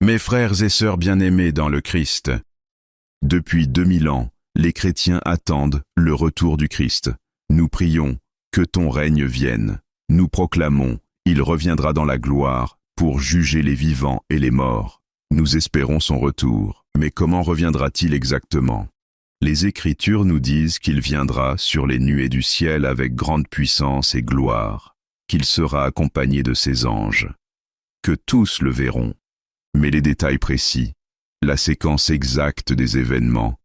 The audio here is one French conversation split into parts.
Mes frères et sœurs bien-aimés dans le Christ, depuis 2000 ans, les chrétiens attendent le retour du Christ. Nous prions que ton règne vienne. Nous proclamons, il reviendra dans la gloire pour juger les vivants et les morts. Nous espérons son retour. Mais comment reviendra-t-il exactement? Les Écritures nous disent qu'il viendra sur les nuées du ciel avec grande puissance et gloire, qu'il sera accompagné de ses anges, que tous le verront. Mais les détails précis, la séquence exacte des événements,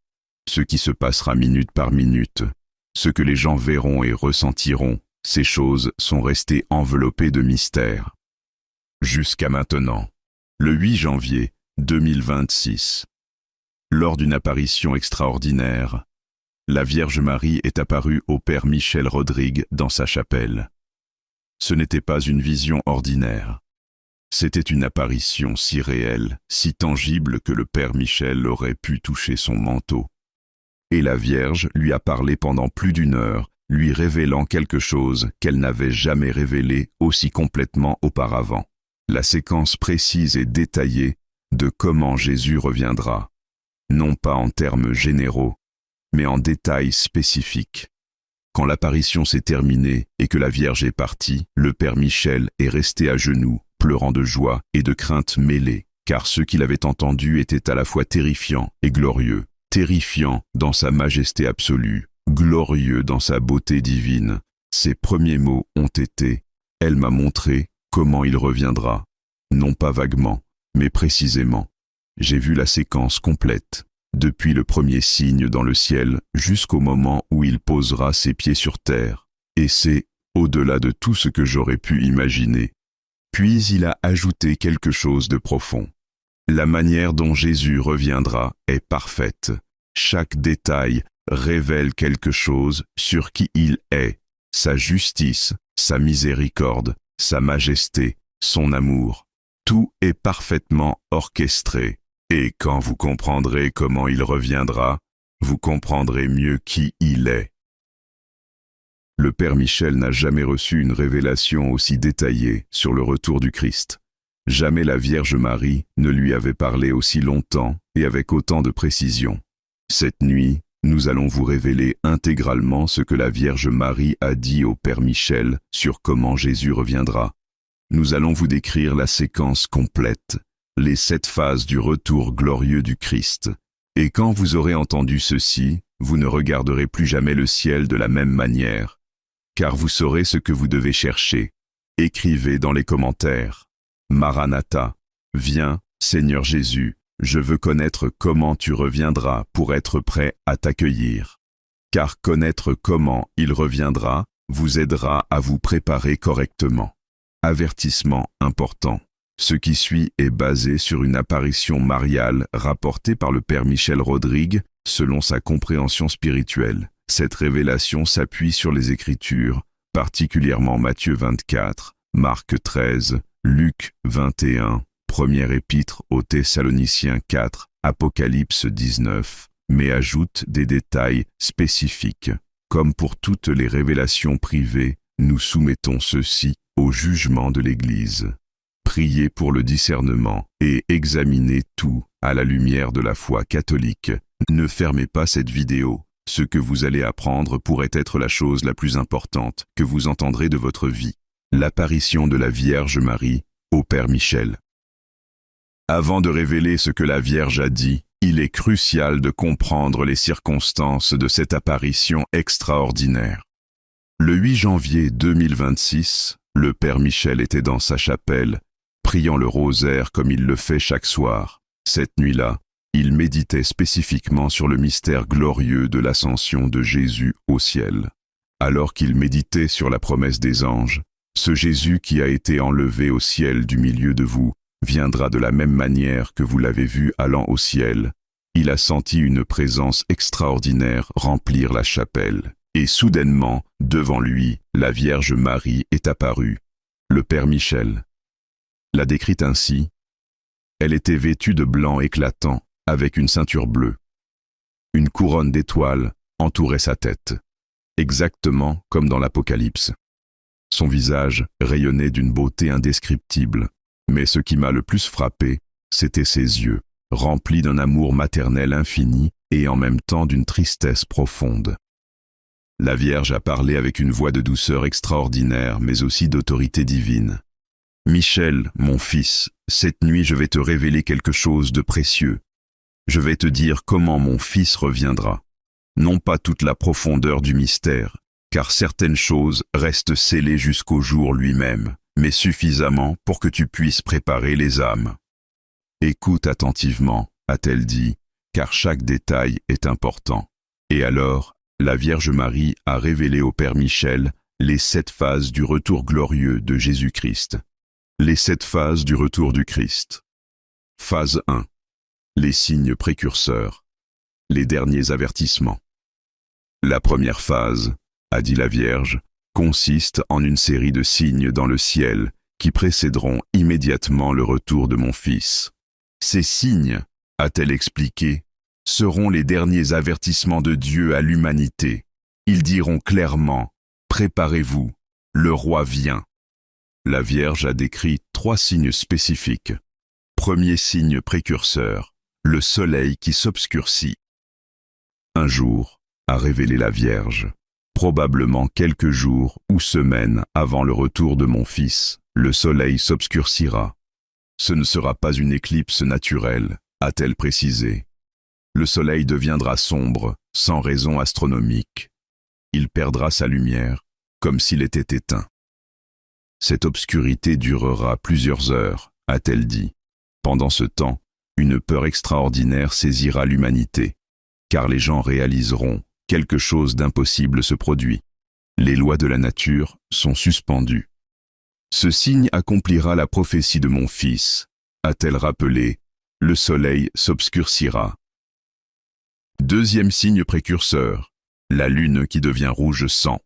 ce qui se passera minute par minute, ce que les gens verront et ressentiront, ces choses sont restées enveloppées de mystère. Jusqu'à maintenant, le 8 janvier 2026, lors d'une apparition extraordinaire, la Vierge Marie est apparue au Père Michel Rodrigue dans sa chapelle. Ce n'était pas une vision ordinaire. C'était une apparition si réelle, si tangible que le Père Michel aurait pu toucher son manteau. Et la Vierge lui a parlé pendant plus d'1 heure, lui révélant quelque chose qu'elle n'avait jamais révélé aussi complètement auparavant. La séquence précise et détaillée de comment Jésus reviendra, non pas en termes généraux, mais en détails spécifiques. Quand l'apparition s'est terminée et que la Vierge est partie, le Père Michel est resté à genoux, pleurant de joie et de crainte mêlées, car ce qu'il avait entendu était à la fois terrifiant et glorieux. Terrifiant dans sa majesté absolue, glorieux dans sa beauté divine. Ses premiers mots ont été « Elle m'a montré comment il reviendra ». Non pas vaguement, mais précisément. J'ai vu la séquence complète, depuis le premier signe dans le ciel jusqu'au moment où il posera ses pieds sur terre. Et c'est au-delà de tout ce que j'aurais pu imaginer. Puis il a ajouté quelque chose de profond. La manière dont Jésus reviendra est parfaite. Chaque détail révèle quelque chose sur qui il est, sa justice, sa miséricorde, sa majesté, son amour. Tout est parfaitement orchestré. Et quand vous comprendrez comment il reviendra, vous comprendrez mieux qui il est. Le Père Michel n'a jamais reçu une révélation aussi détaillée sur le retour du Christ. Jamais la Vierge Marie ne lui avait parlé aussi longtemps et avec autant de précision. Cette nuit, nous allons vous révéler intégralement ce que la Vierge Marie a dit au Père Michel sur comment Jésus reviendra. Nous allons vous décrire la séquence complète, les 7 phases du retour glorieux du Christ. Et quand vous aurez entendu ceci, vous ne regarderez plus jamais le ciel de la même manière, car vous saurez ce que vous devez chercher. Écrivez dans les commentaires. Maranatha, viens, Seigneur Jésus, je veux connaître comment tu reviendras pour être prêt à t'accueillir. Car connaître comment il reviendra vous aidera à vous préparer correctement. Avertissement important. Ce qui suit est basé sur une apparition mariale rapportée par le Père Michel Rodrigue selon sa compréhension spirituelle. Cette révélation s'appuie sur les Écritures, particulièrement Matthieu 24, Marc 13, Luc 21, Première épître aux Thessaloniciens 4, Apocalypse 19, mais ajoute des détails spécifiques. Comme pour toutes les révélations privées, nous soumettons ceci au jugement de l'Église. Priez pour le discernement et examinez tout à la lumière de la foi catholique. Ne fermez pas cette vidéo. Ce que vous allez apprendre pourrait être la chose la plus importante que vous entendrez de votre vie. L'apparition de la Vierge Marie au Père Michel. Avant de révéler ce que la Vierge a dit, il est crucial de comprendre les circonstances de cette apparition extraordinaire. Le 8 janvier 2026, le Père Michel était dans sa chapelle, priant le rosaire comme il le fait chaque soir. Cette nuit-là, il méditait spécifiquement sur le mystère glorieux de l'ascension de Jésus au ciel. Alors qu'il méditait sur la promesse des anges, ce Jésus qui a été enlevé au ciel du milieu de vous, viendra de la même manière que vous l'avez vu allant au ciel. Il a senti une présence extraordinaire remplir la chapelle. Et soudainement, devant lui, la Vierge Marie est apparue. Le Père Michel l'a décrite ainsi. Elle était vêtue de blanc éclatant, avec une ceinture bleue. Une couronne d'étoiles entourait sa tête, exactement comme dans l'Apocalypse. Son visage rayonnait d'une beauté indescriptible. Mais ce qui m'a le plus frappé, C'étaient ses yeux, remplis d'un amour maternel infini et en même temps d'une tristesse profonde. La Vierge a parlé avec une voix de douceur extraordinaire, mais aussi d'autorité divine. « Michel, mon fils, cette nuit je vais te révéler quelque chose de précieux. Je vais te dire comment mon fils reviendra. Non pas toute la profondeur du mystère, car certaines choses restent scellées jusqu'au jour lui-même, mais suffisamment pour que tu puisses préparer les âmes. Écoute attentivement, a-t-elle dit, car chaque détail est important. Et alors, la Vierge Marie a révélé au Père Michel les 7 phases du retour glorieux de Jésus-Christ. Les 7 phases du retour du Christ. Phase 1. Les signes précurseurs. Les derniers avertissements. La première phase, a dit la Vierge, consiste en une série de signes dans le ciel qui précéderont immédiatement le retour de mon Fils. Ces signes, a-t-elle expliqué, seront les derniers avertissements de Dieu à l'humanité. Ils diront clairement « Préparez-vous, le roi vient ». La Vierge a décrit 3 signes spécifiques. Premier signe précurseur, le soleil qui s'obscurcit. Un jour, a révélé la Vierge, probablement quelques jours ou semaines avant le retour de mon Fils, le soleil s'obscurcira. Ce ne sera pas une éclipse naturelle, a-t-elle précisé. Le soleil deviendra sombre, sans raison astronomique. Il perdra sa lumière, comme s'il était éteint. Cette obscurité durera plusieurs heures, a-t-elle dit. Pendant ce temps, une peur extraordinaire saisira l'humanité, car les gens réaliseront quelque chose d'impossible se produit. Les lois de la nature sont suspendues. Ce signe accomplira la prophétie de mon Fils, a-t-elle rappelé, le soleil s'obscurcira. Deuxième signe précurseur, la lune qui devient rouge sang.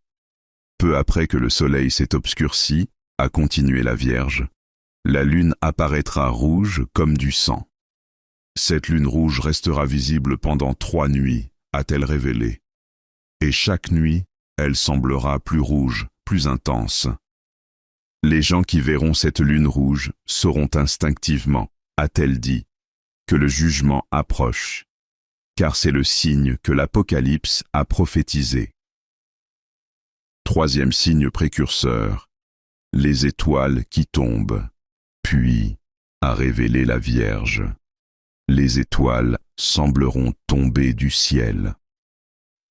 Peu après que le soleil s'est obscurci, a continué la Vierge, la lune apparaîtra rouge comme du sang. Cette lune rouge restera visible pendant 3 nuits, a-t-elle révélé. Et chaque nuit, elle semblera plus rouge, plus intense. Les gens qui verront cette lune rouge sauront instinctivement, a-t-elle dit, que le jugement approche, car c'est le signe que l'Apocalypse a prophétisé. Troisième signe précurseur, les étoiles qui tombent, puis a révélé la Vierge. Les étoiles sembleront tomber du ciel.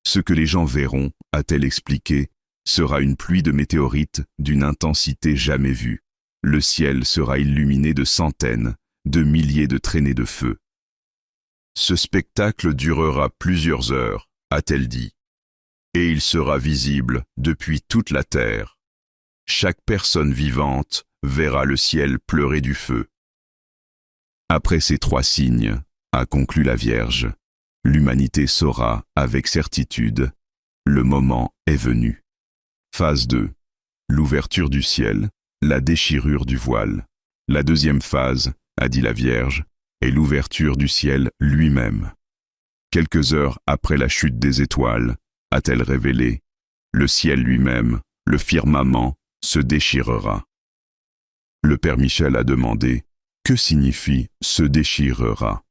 Ce que les gens verront, a-t-elle expliqué, sera une pluie de météorites d'une intensité jamais vue. Le ciel sera illuminé de centaines, de milliers de traînées de feu. Ce spectacle durera plusieurs heures, a-t-elle dit, et il sera visible depuis toute la terre. Chaque personne vivante verra le ciel pleurer du feu. Après ces 3 signes, a conclu la Vierge, l'humanité saura avec certitude, le moment est venu. Phase 2. L'ouverture du ciel, la déchirure du voile. La deuxième phase, a dit la Vierge, est l'ouverture du ciel lui-même. Quelques heures après la chute des étoiles, a-t-elle révélé, le ciel lui-même, le firmament, se déchirera. Le Père Michel a demandé, que signifie « se déchirera »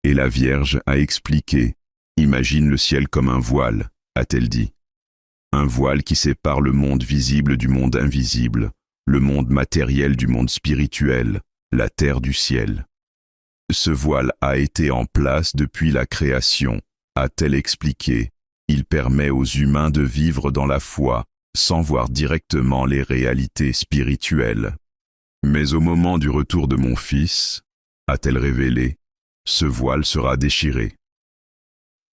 et la Vierge a expliqué, imagine le ciel comme un voile, a-t-elle dit. Un voile qui sépare le monde visible du monde invisible, le monde matériel du monde spirituel, la terre du ciel. Ce voile a été en place depuis la création, a-t-elle expliqué. Il permet aux humains de vivre dans la foi, sans voir directement les réalités spirituelles. Mais au moment du retour de mon Fils, a-t-elle révélé, ce voile sera déchiré.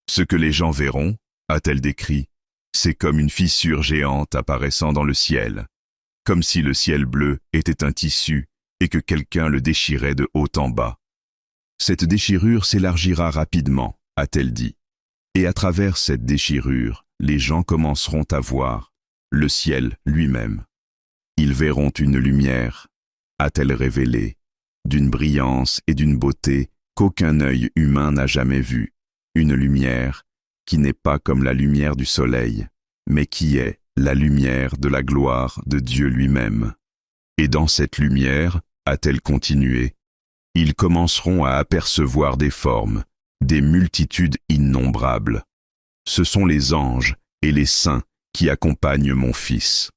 Ce que les gens verront, a-t-elle décrit, c'est comme une fissure géante apparaissant dans le ciel, comme si le ciel bleu était un tissu et que quelqu'un le déchirait de haut en bas. Cette déchirure s'élargira rapidement, a-t-elle dit, et à travers cette déchirure, les gens commenceront à voir le ciel lui-même. Ils verront une lumière, a-t-elle révélé, d'une brillance et d'une beauté qu'aucun œil humain n'a jamais vue, une lumière qui n'est pas comme la lumière du soleil, mais qui est la lumière de la gloire de Dieu lui-même. Et dans cette lumière, a-t-elle continué, Ils commenceront à apercevoir des formes, des multitudes innombrables. Ce sont les anges et les saints qui accompagnent mon Fils.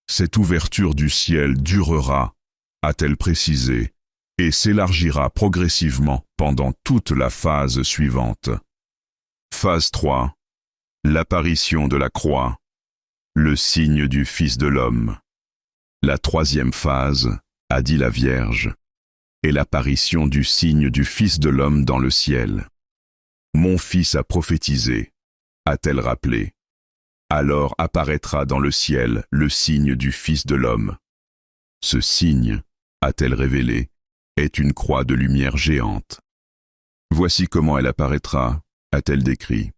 Cette ouverture du ciel durera, a-t-elle précisé, et s'élargira progressivement pendant toute la phase suivante. Phase 3. L'apparition de la croix, le signe du Fils de l'homme. La troisième phase, a dit la Vierge, est l'apparition du signe du Fils de l'homme dans le ciel. Mon Fils a prophétisé, a-t-elle rappelé. Alors apparaîtra dans le ciel le signe du Fils de l'homme. Ce signe, a-t-elle révélé, est une croix de lumière géante. Voici comment elle apparaîtra, a-t-elle décrit.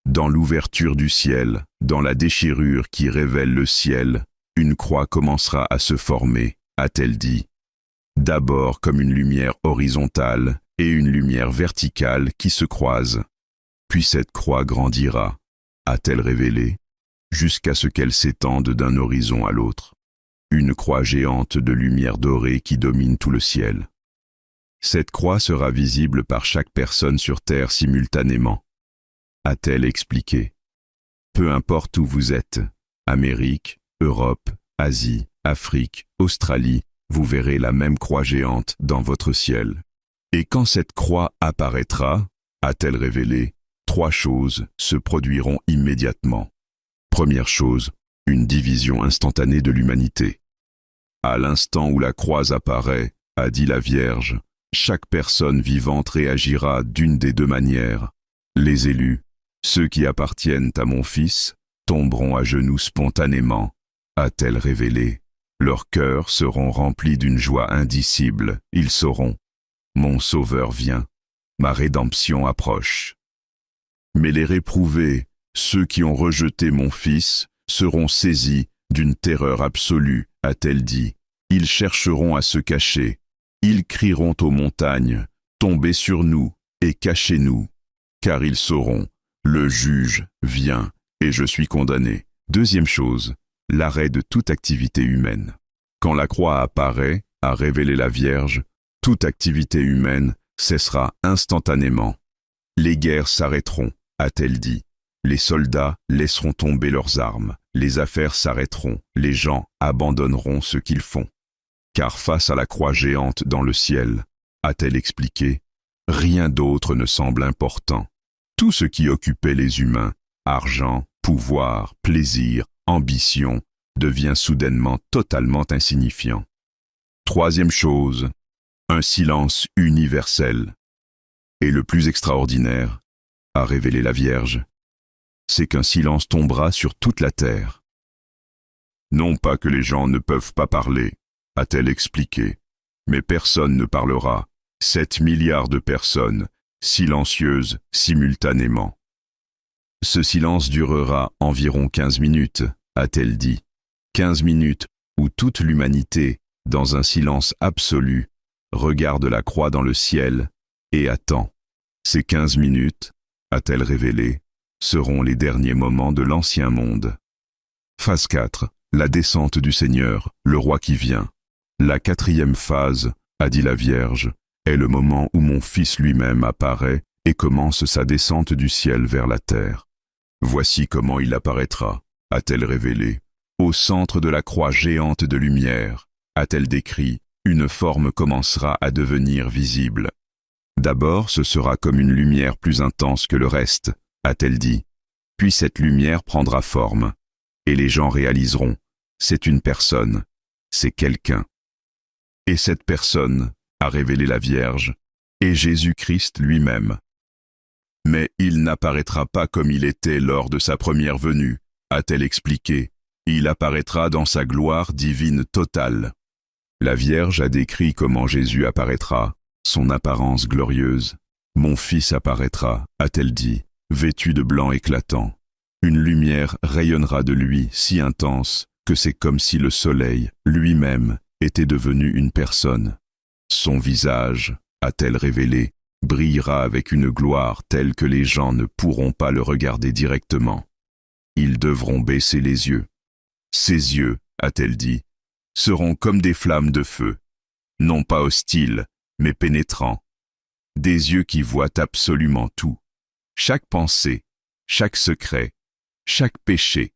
Dans l'ouverture du ciel, dans la déchirure qui révèle le ciel, une croix commencera à se former, a-t-elle dit. D'abord comme une lumière horizontale et une lumière verticale qui se croisent. Puis cette croix grandira, a-t-elle révélé, jusqu'à ce qu'elle s'étende d'un horizon à l'autre. Une croix géante de lumière dorée qui domine tout le ciel. Cette croix sera visible par chaque personne sur terre simultanément, a-t-elle expliqué. Peu importe où vous êtes, Amérique, Europe, Asie, Afrique, Australie, vous verrez la même croix géante dans votre ciel. Et quand cette croix apparaîtra, a-t-elle révélé, 3 choses se produiront immédiatement. Première chose, une division instantanée de l'humanité. À l'instant où la croix apparaît, a dit la Vierge, chaque personne vivante réagira d'une des 2 manières. Les élus, ceux qui appartiennent à mon Fils, tomberont à genoux spontanément, a-t-elle révélé. Leurs cœurs seront remplis d'une joie indicible, ils sauront. Mon Sauveur vient, ma rédemption approche. Mais les réprouvés, ceux qui ont rejeté mon Fils, seront saisis d'une terreur absolue, a-t-elle dit. Ils chercheront à se cacher. Ils crieront aux montagnes, tombez sur nous et cachez-nous. Car ils sauront, le juge vient et je suis condamné. Deuxième chose, l'arrêt de toute activité humaine. Quand la croix apparaît, a révélé la Vierge, toute activité humaine cessera instantanément. Les guerres s'arrêteront, a-t-elle dit. Les soldats laisseront tomber leurs armes, les affaires s'arrêteront, les gens abandonneront ce qu'ils font. Car face à la croix géante dans le ciel, a-t-elle expliqué, rien d'autre ne semble important. Tout ce qui occupait les humains, argent, pouvoir, plaisir, ambition, devient soudainement totalement insignifiant. Troisième chose, un silence universel. Et le plus extraordinaire, a révélé la Vierge, c'est qu'un silence tombera sur toute la terre. Non pas que les gens ne peuvent pas parler, a-t-elle expliqué, mais personne ne parlera, 7 milliards de personnes, silencieuses simultanément. Ce silence durera environ 15 minutes, a-t-elle dit. 15 minutes où toute l'humanité, dans un silence absolu, regarde la croix dans le ciel et attend. Ces 15 minutes, a-t-elle révélé, seront les derniers moments de l'ancien monde. Phase 4. La descente du Seigneur, le roi qui vient. La 4e phase, a dit la Vierge, est le moment où mon Fils lui-même apparaît et commence sa descente du ciel vers la terre. Voici comment il apparaîtra, a-t-elle révélé. Au centre de la croix géante de lumière, a-t-elle décrit, une forme commencera à devenir visible. D'abord, ce sera comme une lumière plus intense que le reste, a-t-elle dit. Puis cette lumière prendra forme, et les gens réaliseront, c'est une personne, c'est quelqu'un. Et cette personne, a révélé la Vierge, est Jésus-Christ lui-même. Mais il n'apparaîtra pas comme il était lors de sa première venue, a-t-elle expliqué. Il apparaîtra dans sa gloire divine totale. La Vierge a décrit comment Jésus apparaîtra, son apparence glorieuse. Mon Fils apparaîtra, a-t-elle dit, vêtu de blanc éclatant. Une lumière rayonnera de lui si intense que c'est comme si le soleil, lui-même, était devenu une personne. Son visage, a-t-elle révélé, brillera avec une gloire telle que les gens ne pourront pas le regarder directement. Ils devront baisser les yeux. Ses yeux, a-t-elle dit, seront comme des flammes de feu, non pas hostiles, mais pénétrants. Des yeux qui voient absolument tout. Chaque pensée, chaque secret, chaque péché.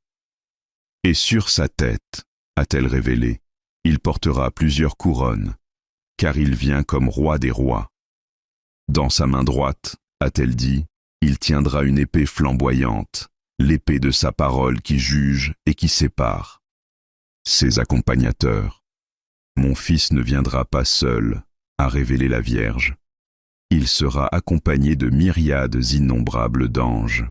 Et sur sa tête, a-t-elle révélé, il portera plusieurs couronnes, car il vient comme roi des rois. Dans sa main droite, a-t-elle dit, il tiendra une épée flamboyante, l'épée de sa parole qui juge et qui sépare. Ses accompagnateurs. Mon fils ne viendra pas seul, a révélé la Vierge. Il sera accompagné de myriades innombrables d'anges.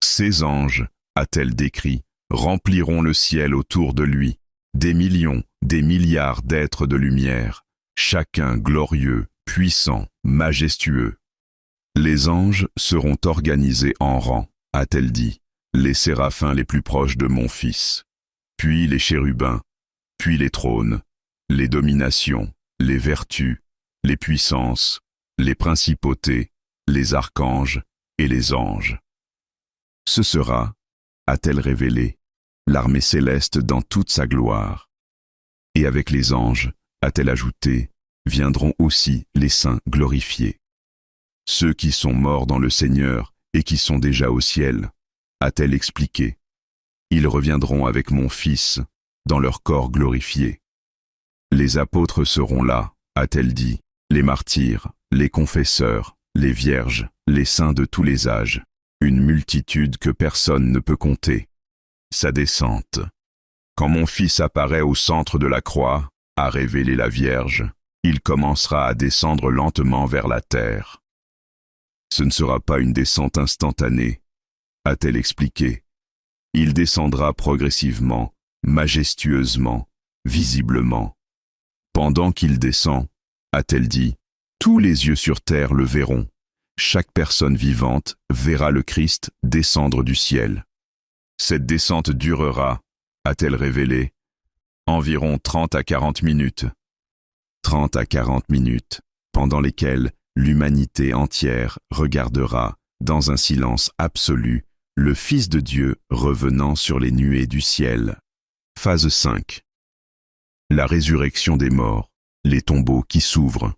Ces anges, a-t-elle décrit, rempliront le ciel autour de lui, des millions, des milliards d'êtres de lumière, chacun glorieux, puissant, majestueux. Les anges seront organisés en rang, a-t-elle dit, les séraphins les plus proches de mon fils, puis les chérubins, puis les trônes, les dominations, les vertus, les puissances, les principautés, les archanges et les anges. Ce sera, a-t-elle révélé, l'armée céleste dans toute sa gloire. Et avec les anges, a-t-elle ajouté, viendront aussi les saints glorifiés. Ceux qui sont morts dans le Seigneur et qui sont déjà au ciel, a-t-elle expliqué. Ils reviendront avec mon Fils, dans leur corps glorifié. Les apôtres seront là, a-t-elle dit, les martyrs, les confesseurs, les vierges, les saints de tous les âges, une multitude que personne ne peut compter. Sa descente. Quand mon Fils apparaît au centre de la croix, a révélé la Vierge, il commencera à descendre lentement vers la terre. Ce ne sera pas une descente instantanée, a-t-elle expliqué. Il descendra progressivement, majestueusement, visiblement. Pendant qu'il descend, a-t-elle dit, tous les yeux sur terre le verront. Chaque personne vivante verra le Christ descendre du ciel. Cette descente durera, a-t-elle révélé, environ 30 à 40 minutes. 30 à 40 minutes, pendant lesquelles l'humanité entière regardera, dans un silence absolu, le Fils de Dieu revenant sur les nuées du ciel. Phase 5. La résurrection des morts, les tombeaux qui s'ouvrent.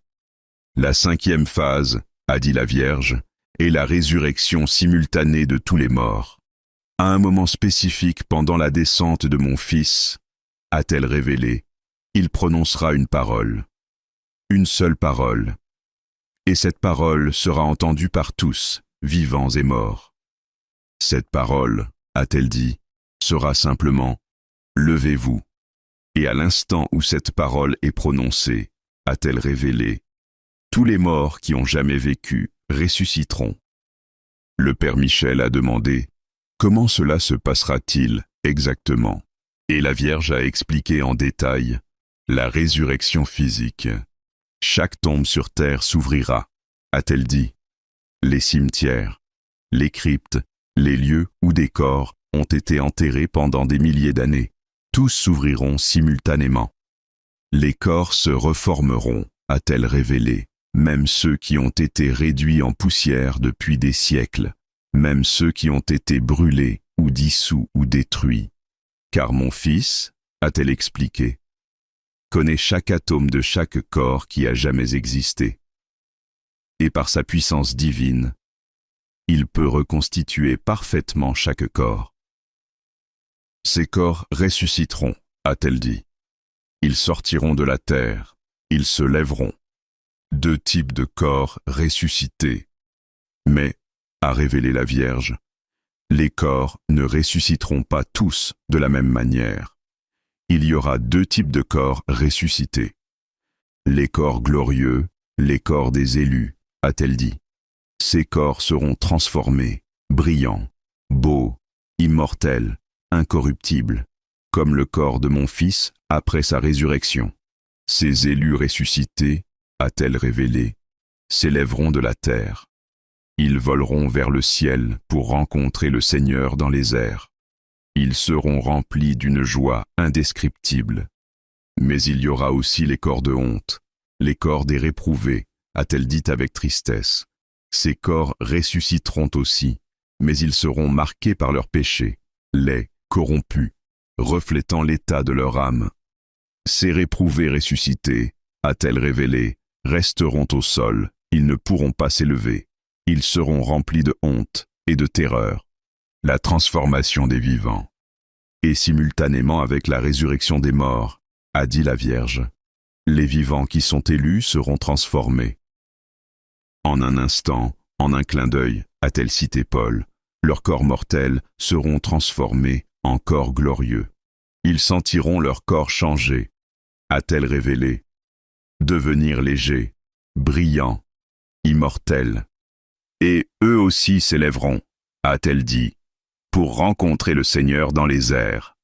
La 5e phase, a dit la Vierge, est la résurrection simultanée de tous les morts. À un moment spécifique pendant la descente de mon Fils, a-t-elle révélé, il prononcera une parole. Une seule parole. Et cette parole sera entendue par tous, vivants et morts. Cette parole, a-t-elle dit, sera simplement « Levez-vous ». Et à l'instant où cette parole est prononcée, a-t-elle révélé, tous les morts qui ont jamais vécu ressusciteront. Le Père Michel a demandé, comment cela se passera-t-il exactement? Et la Vierge a expliqué en détail la résurrection physique. Chaque tombe sur terre s'ouvrira, a-t-elle dit. Les cimetières, les cryptes, les lieux où des corps ont été enterrés pendant des milliers d'années, tous s'ouvriront simultanément. Les corps se reformeront, a-t-elle révélé, même ceux qui ont été réduits en poussière depuis des siècles, même ceux qui ont été brûlés ou dissous ou détruits. Car mon Fils, a-t-elle expliqué, connaît chaque atome de chaque corps qui a jamais existé. Et par sa puissance divine, il peut reconstituer parfaitement chaque corps. Ces corps ressusciteront, a-t-elle dit. Ils sortiront de la terre, ils se lèveront. 2 types de corps ressuscités. Mais, a révélé la Vierge, les corps ne ressusciteront pas tous de la même manière. Il y aura 2 types de corps ressuscités. Les corps glorieux, les corps des élus, a-t-elle dit. Ces corps seront transformés, brillants, beaux, immortels, incorruptibles, comme le corps de mon Fils après sa résurrection. Ces élus ressuscités, a-t-elle révélé, s'élèveront de la terre. Ils voleront vers le ciel pour rencontrer le Seigneur dans les airs. Ils seront remplis d'une joie indescriptible. Mais il y aura aussi les corps de honte, les corps des réprouvés, a-t-elle dit avec tristesse. Ces corps ressusciteront aussi, mais ils seront marqués par leurs péchés, laids, corrompus, reflétant l'état de leur âme. Ces réprouvés ressuscités, a-t-elle révélé, resteront au sol, ils ne pourront pas s'élever. Ils seront remplis de honte et de terreur. La transformation des vivants. Et simultanément avec la résurrection des morts, a dit la Vierge, les vivants qui sont élus seront transformés. En un instant, en un clin d'œil, a-t-elle cité Paul, leurs corps mortels seront transformés en corps glorieux. Ils sentiront leur corps changer, a-t-elle révélé, devenir légers, brillants, immortels. Et eux aussi s'élèveront, a-t-elle dit, pour rencontrer le Seigneur dans les airs.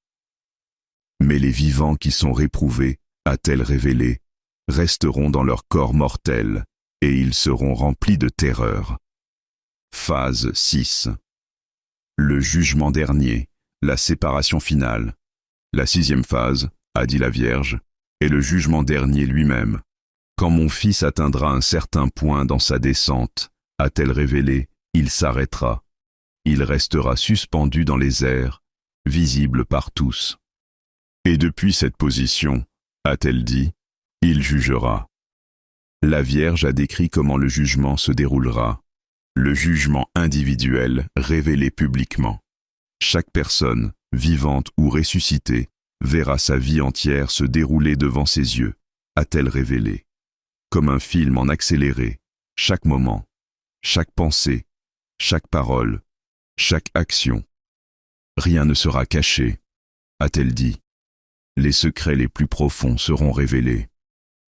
Mais les vivants qui sont réprouvés, a-t-elle révélé, resteront dans leur corps mortel, et ils seront remplis de terreur. Phase 6. Le jugement dernier, la séparation finale. La 6e phase, a dit la Vierge, est le jugement dernier lui-même. Quand mon fils atteindra un certain point dans sa descente, a-t-elle révélé, il s'arrêtera. Il restera suspendu dans les airs, visible par tous. Et depuis cette position, a-t-elle dit, il jugera. La Vierge a décrit comment le jugement se déroulera. Le jugement individuel révélé publiquement. Chaque personne, vivante ou ressuscitée, verra sa vie entière se dérouler devant ses yeux, a-t-elle révélé. Comme un film en accéléré, chaque moment, chaque pensée, chaque parole, chaque action. Rien ne sera caché, a-t-elle dit. Les secrets les plus profonds seront révélés.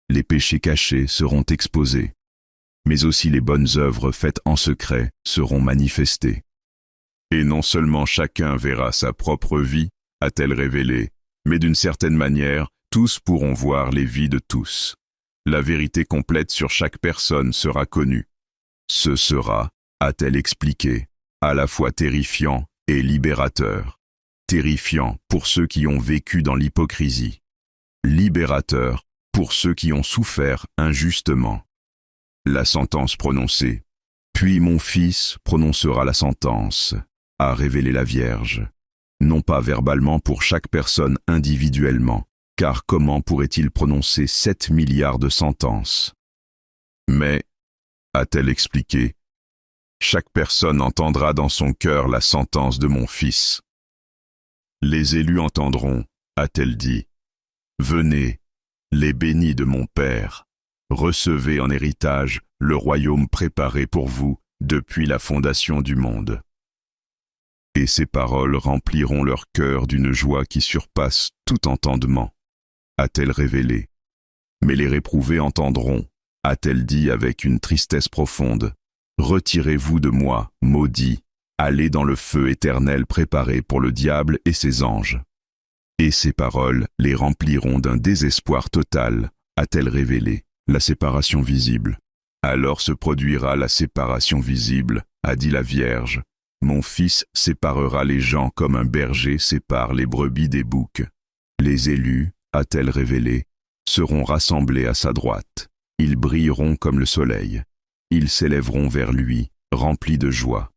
Les péchés cachés seront exposés. Mais aussi les bonnes œuvres faites en secret seront manifestées. Et non seulement chacun verra sa propre vie, a-t-elle révélé, mais d'une certaine manière, tous pourront voir les vies de tous. La vérité complète sur chaque personne sera connue. Ce sera, a-t-elle expliqué, à la fois terrifiant et libérateur. Terrifiant pour ceux qui ont vécu dans l'hypocrisie. Libérateur pour ceux qui ont souffert injustement. La sentence prononcée. Puis mon fils prononcera la sentence, a révélé la Vierge. Non pas verbalement pour chaque personne individuellement, car comment pourrait-il prononcer 7 milliards de sentences? Mais, a-t-elle expliqué, chaque personne entendra dans son cœur la sentence de mon fils. Les élus entendront, a-t-elle dit. Venez, les bénis de mon Père, recevez en héritage le royaume préparé pour vous depuis la fondation du monde. Et ces paroles rempliront leur cœur d'une joie qui surpasse tout entendement, a-t-elle révélé. Mais les réprouvés entendront, a-t-elle dit avec une tristesse profonde, retirez-vous de moi, maudits, allez dans le feu éternel préparé pour le diable et ses anges. Et ces paroles les rempliront d'un désespoir total, a-t-elle révélé, la séparation visible. Alors se produira la séparation visible, a dit la Vierge. Mon fils séparera les gens comme un berger sépare les brebis des boucs. Les élus, a-t-elle révélé, seront rassemblés à sa droite. Ils brilleront comme le soleil. Ils s'élèveront vers lui, remplis de joie.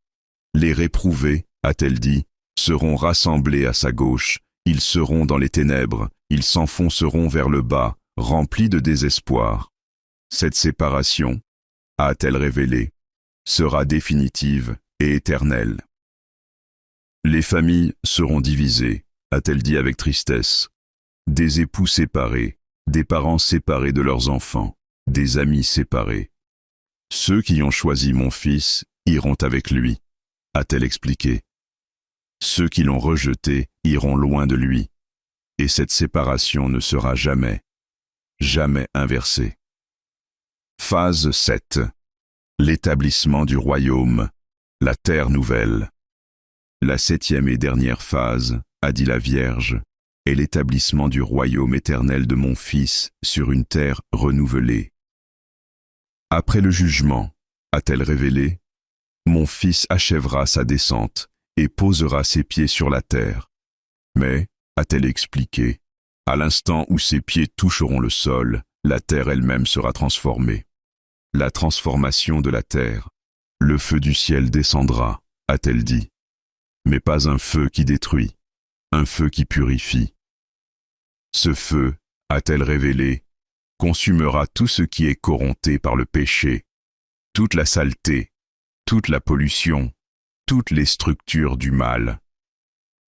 Les réprouvés, a-t-elle dit, seront rassemblés à sa gauche. Ils seront dans les ténèbres, ils s'enfonceront vers le bas, remplis de désespoir. Cette séparation, a-t-elle révélé, sera définitive et éternelle. Les familles seront divisées, a-t-elle dit avec tristesse. Des époux séparés, des parents séparés de leurs enfants, des amis séparés. Ceux qui ont choisi mon fils iront avec lui, a-t-elle expliqué. Ceux qui l'ont rejeté iront loin de lui, et cette séparation ne sera jamais, jamais inversée. Phase 7. L'établissement du royaume, la terre nouvelle. La 7e et dernière phase, a dit la Vierge, est l'établissement du royaume éternel de mon Fils sur une terre renouvelée. Après le jugement, a-t-elle révélé, mon Fils achèvera sa descente et posera ses pieds sur la terre. Mais, a-t-elle expliqué, à l'instant où ses pieds toucheront le sol, la terre elle-même sera transformée. La transformation de la terre, le feu du ciel descendra, a-t-elle dit. Mais pas un feu qui détruit, un feu qui purifie. Ce feu, a-t-elle révélé, consumera tout ce qui est corrompu par le péché, toute la saleté, toute la pollution, toutes les structures du mal.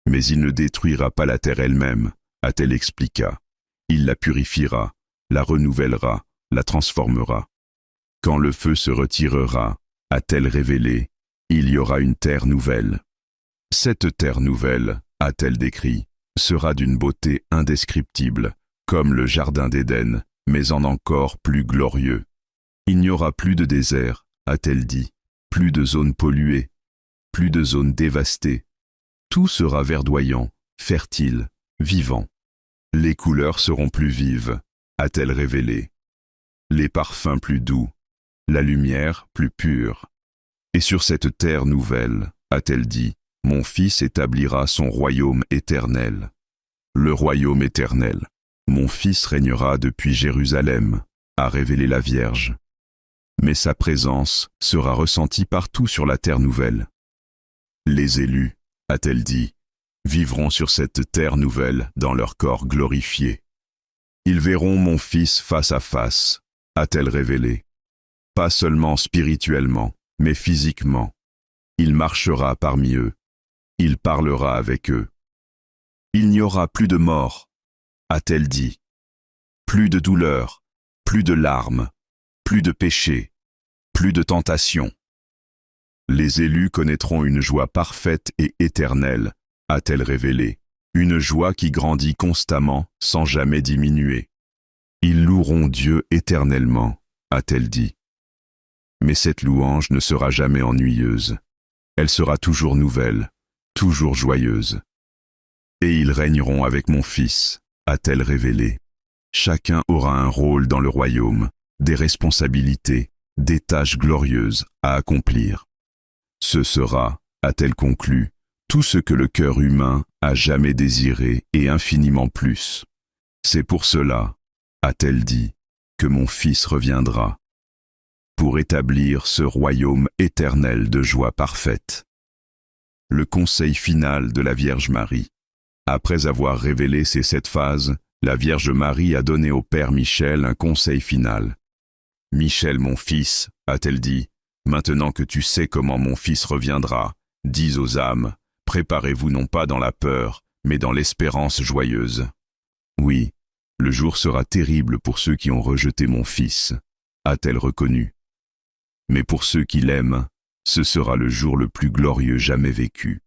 Mais il ne détruira pas la terre elle-même, a-t-elle expliqua. Il la purifiera, la renouvellera, la transformera. Quand le feu se retirera, a-t-elle révélé, il y aura une terre nouvelle. Cette terre nouvelle, a-t-elle décrit, sera d'une beauté indescriptible, comme le jardin d'Éden, mais en encore plus glorieux. Il n'y aura plus de désert, a-t-elle dit, plus de zones polluées, plus de zones dévastées. Tout sera verdoyant, fertile, vivant. Les couleurs seront plus vives, a-t-elle révélé. Les parfums plus doux, la lumière plus pure. Et sur cette terre nouvelle, a-t-elle dit, mon Fils établira son royaume éternel. Le royaume éternel. Mon Fils régnera depuis Jérusalem, a révélé la Vierge. Mais sa présence sera ressentie partout sur la terre nouvelle. Les élus, a-t-elle dit, vivront sur cette terre nouvelle dans leur corps glorifié. Ils verront mon Fils face à face, a-t-elle révélé. Pas seulement spirituellement, mais physiquement. Il marchera parmi eux. Il parlera avec eux. Il n'y aura plus de mort, a-t-elle dit. Plus de douleur, plus de larmes, plus de péché, plus de tentation. Les élus connaîtront une joie parfaite et éternelle, a-t-elle révélé, une joie qui grandit constamment sans jamais diminuer. Ils loueront Dieu éternellement, a-t-elle dit. Mais cette louange ne sera jamais ennuyeuse. Elle sera toujours nouvelle, toujours joyeuse. Et ils régneront avec mon Fils, a-t-elle révélé. Chacun aura un rôle dans le royaume, des responsabilités, des tâches glorieuses à accomplir. Ce sera, a-t-elle conclu, tout ce que le cœur humain a jamais désiré et infiniment plus. C'est pour cela, a-t-elle dit, que mon Fils reviendra, pour établir ce royaume éternel de joie parfaite. Le conseil final de la Vierge Marie. Après avoir révélé ces 7 phases, la Vierge Marie a donné au Père Michel un conseil final. « Michel, mon fils, a-t-elle dit, maintenant que tu sais comment mon Fils reviendra, dis aux âmes, préparez-vous non pas dans la peur, mais dans l'espérance joyeuse. Oui, le jour sera terrible pour ceux qui ont rejeté mon Fils, a-t-elle reconnu. Mais pour ceux qui l'aiment, ce sera le jour le plus glorieux jamais vécu.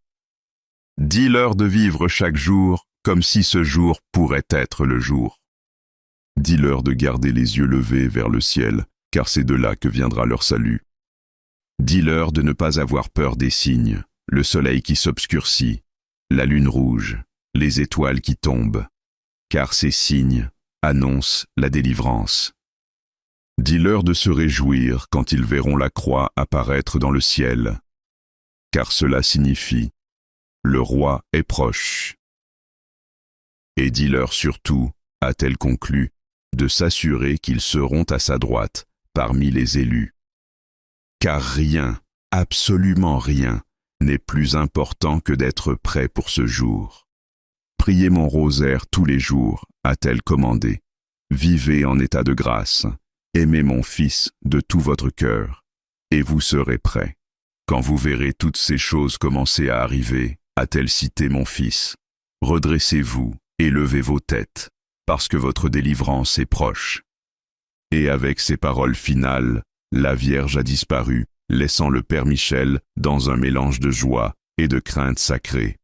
Dis-leur de vivre chaque jour comme si ce jour pourrait être le jour. Dis-leur de garder les yeux levés vers le ciel, car c'est de là que viendra leur salut. Dis-leur de ne pas avoir peur des signes, le soleil qui s'obscurcit, la lune rouge, les étoiles qui tombent, car ces signes annoncent la délivrance. Dis-leur de se réjouir quand ils verront la croix apparaître dans le ciel, car cela signifie « Le roi est proche ». Et dis-leur surtout, a-t-elle conclu, de s'assurer qu'ils seront à sa droite, parmi les élus. Car rien, absolument rien, n'est plus important que d'être prêt pour ce jour. Priez mon rosaire tous les jours, a-t-elle commandé. Vivez en état de grâce. Aimez mon Fils de tout votre cœur, et vous serez prêts. Quand vous verrez toutes ces choses commencer à arriver, a-t-elle cité mon Fils. Redressez-vous et levez vos têtes, parce que votre délivrance est proche. Et avec ces paroles finales, la Vierge a disparu, laissant le Père Michel dans un mélange de joie et de crainte sacrée.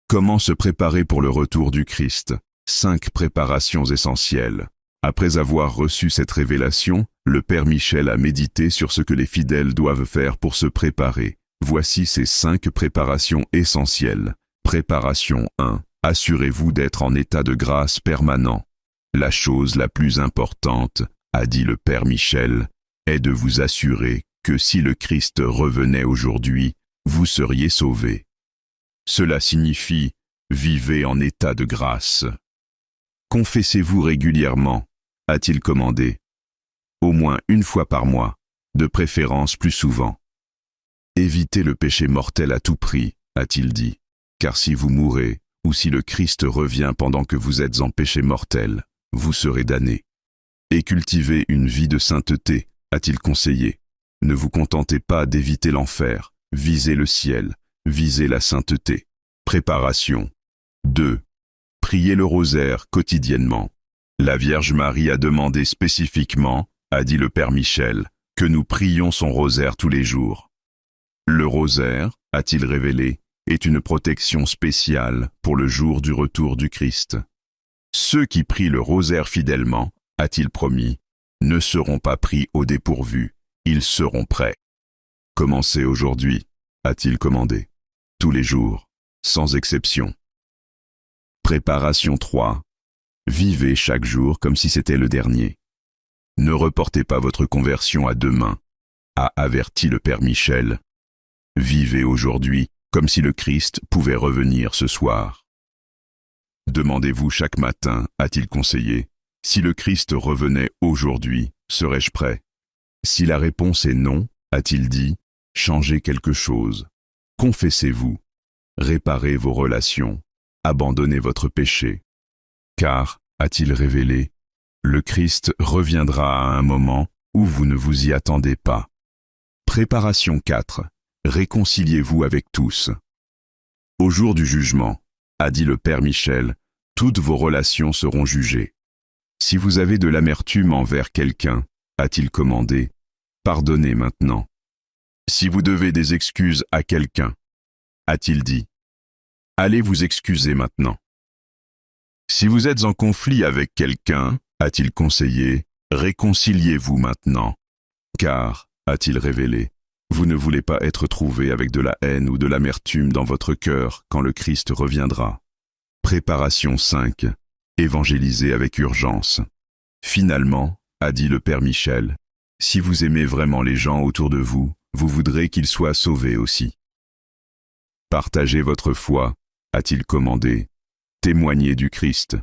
Comment se préparer pour le retour du Christ? 5 préparations essentielles. Après avoir reçu cette révélation, le Père Michel a médité sur ce que les fidèles doivent faire pour se préparer. Voici ces 5 préparations essentielles. Préparation 1. Assurez-vous d'être en état de grâce permanent. La chose la plus importante, a dit le Père Michel, est de vous assurer que si le Christ revenait aujourd'hui, vous seriez sauvés. Cela signifie « vivez en état de grâce ». Confessez-vous régulièrement, a-t-il commandé. Au moins une fois par mois, de préférence plus souvent. Évitez le péché mortel à tout prix, a-t-il dit, car si vous mourrez, ou si le Christ revient pendant que vous êtes en péché mortel, vous serez damnés. Et cultivez une vie de sainteté, a-t-il conseillé. Ne vous contentez pas d'éviter l'enfer, visez le ciel, visez la sainteté. Préparation. 2. Priez le rosaire quotidiennement. La Vierge Marie a demandé spécifiquement, a dit le Père Michel, que nous prions son rosaire tous les jours. Le rosaire, a-t-il révélé, est une protection spéciale pour le jour du retour du Christ. Ceux qui prient le rosaire fidèlement, a-t-il promis, ne seront pas pris au dépourvu, ils seront prêts. Commencez aujourd'hui, a-t-il commandé, tous les jours, sans exception. Préparation 3. Vivez chaque jour comme si c'était le dernier. Ne reportez pas votre conversion à demain, a averti le Père Michel. Vivez aujourd'hui comme si le Christ pouvait revenir ce soir. Demandez-vous chaque matin, a-t-il conseillé, si le Christ revenait aujourd'hui, serais-je prêt? Si la réponse est non, a-t-il dit, changez quelque chose. Confessez-vous, réparez vos relations, abandonnez votre péché. Car, a-t-il révélé, le Christ reviendra à un moment où vous ne vous y attendez pas. Préparation 4. Réconciliez-vous avec tous. Au jour du jugement, a dit le Père Michel, toutes vos relations seront jugées. Si vous avez de l'amertume envers quelqu'un, a-t-il commandé, pardonnez maintenant. Si vous devez des excuses à quelqu'un, a-t-il dit, allez vous excuser maintenant. Si vous êtes en conflit avec quelqu'un, a-t-il conseillé, réconciliez-vous maintenant. Car, a-t-il révélé, vous ne voulez pas être trouvé avec de la haine ou de l'amertume dans votre cœur quand le Christ reviendra. Préparation 5. Évangélisez avec urgence. Finalement, a dit le Père Michel, si vous aimez vraiment les gens autour de vous, vous voudrez qu'ils soient sauvés aussi. Partagez votre foi, a-t-il commandé. Témoignez du Christ.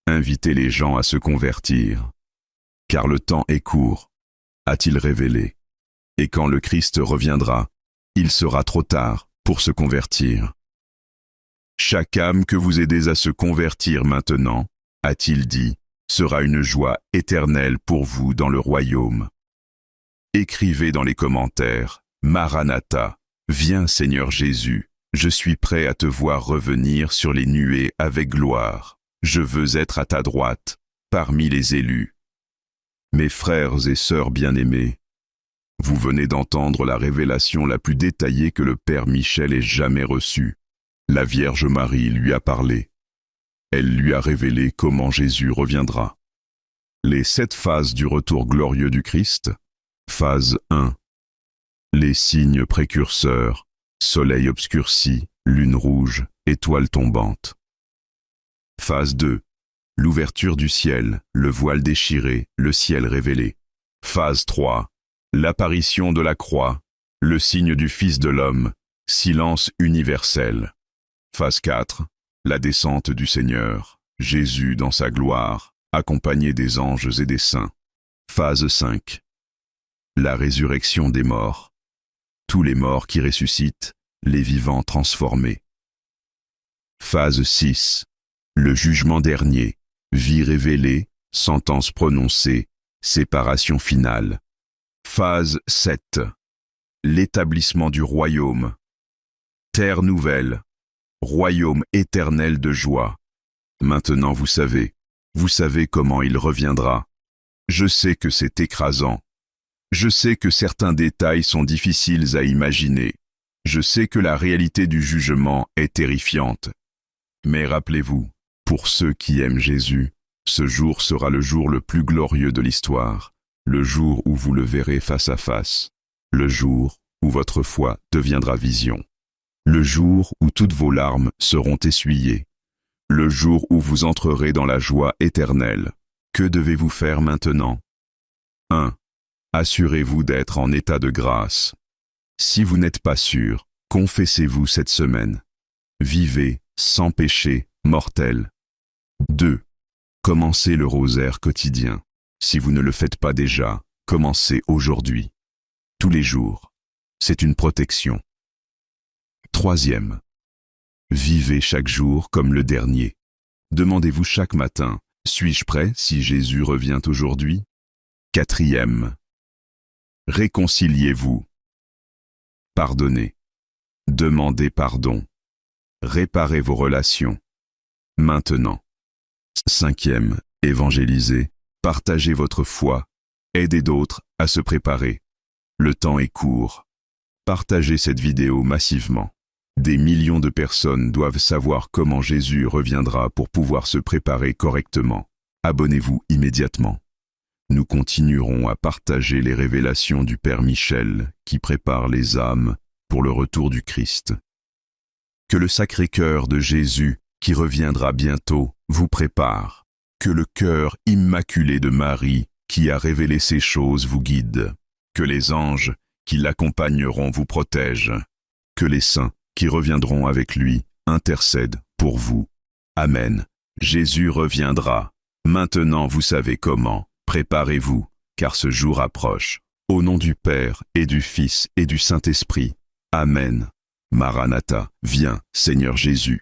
Invitez les gens à se convertir. Car le temps est court, a-t-il révélé. Et quand le Christ reviendra, il sera trop tard pour se convertir. Chaque âme que vous aidez à se convertir maintenant, a-t-il dit, sera une joie éternelle pour vous dans le royaume. Écrivez dans les commentaires, Maranatha, viens Seigneur Jésus, je suis prêt à te voir revenir sur les nuées avec gloire. Je veux être à ta droite, parmi les élus. Mes frères et sœurs bien-aimés, vous venez d'entendre la révélation la plus détaillée que le Père Michel ait jamais reçue. La Vierge Marie lui a parlé. Elle lui a révélé comment Jésus reviendra. Les 7 phases du retour glorieux du Christ. Phase 1. Les signes précurseurs, soleil obscurci, lune rouge, étoile tombante. Phase 2. L'ouverture du ciel, le voile déchiré, le ciel révélé. Phase 3. L'apparition de la croix, le signe du Fils de l'homme, silence universel. Phase 4. La descente du Seigneur, Jésus dans sa gloire, accompagné des anges et des saints. Phase 5. La résurrection des morts. Tous les morts qui ressuscitent, les vivants transformés. Phase 6. Le jugement dernier, vie révélée, sentence prononcée, séparation finale. Phase 7. L'établissement du royaume. Terre nouvelle. Royaume éternel de joie. Maintenant vous savez comment il reviendra. Je sais que c'est écrasant. Je sais que certains détails sont difficiles à imaginer. Je sais que la réalité du jugement est terrifiante. Mais rappelez-vous, pour ceux qui aiment Jésus, ce jour sera le jour le plus glorieux de l'histoire, le jour où vous le verrez face à face, le jour où votre foi deviendra vision, le jour où toutes vos larmes seront essuyées, le jour où vous entrerez dans la joie éternelle. Que devez-vous faire maintenant? 1. Assurez-vous d'être en état de grâce. Si vous n'êtes pas sûr, confessez-vous cette semaine. Vivez sans péché mortel. 2. Commencez le rosaire quotidien. Si vous ne le faites pas déjà, commencez aujourd'hui. Tous les jours. C'est une protection. 3. Vivez chaque jour comme le dernier. Demandez-vous chaque matin, Suis-je prêt si Jésus revient aujourd'hui? 4. Réconciliez-vous. Pardonnez. Demandez pardon. Réparez vos relations. Maintenant. 5. Évangélisez. Partagez votre foi. Aidez d'autres à se préparer. Le temps est court. Partagez cette vidéo massivement. Des millions de personnes doivent savoir comment Jésus reviendra pour pouvoir se préparer correctement. Abonnez-vous immédiatement. Nous continuerons à partager les révélations du Père Michel qui prépare les âmes pour le retour du Christ. Que le Sacré-Cœur de Jésus, qui reviendra bientôt, vous prépare. Que le cœur immaculé de Marie, qui a révélé ces choses, vous guide. Que les anges qui l'accompagneront vous protègent. Que les saints qui reviendront avec lui intercèdent pour vous. Amen. Jésus reviendra. Maintenant vous savez comment. Préparez-vous, car ce jour approche. Au nom du Père, et du Fils, et du Saint-Esprit. Amen. Maranatha, viens, Seigneur Jésus.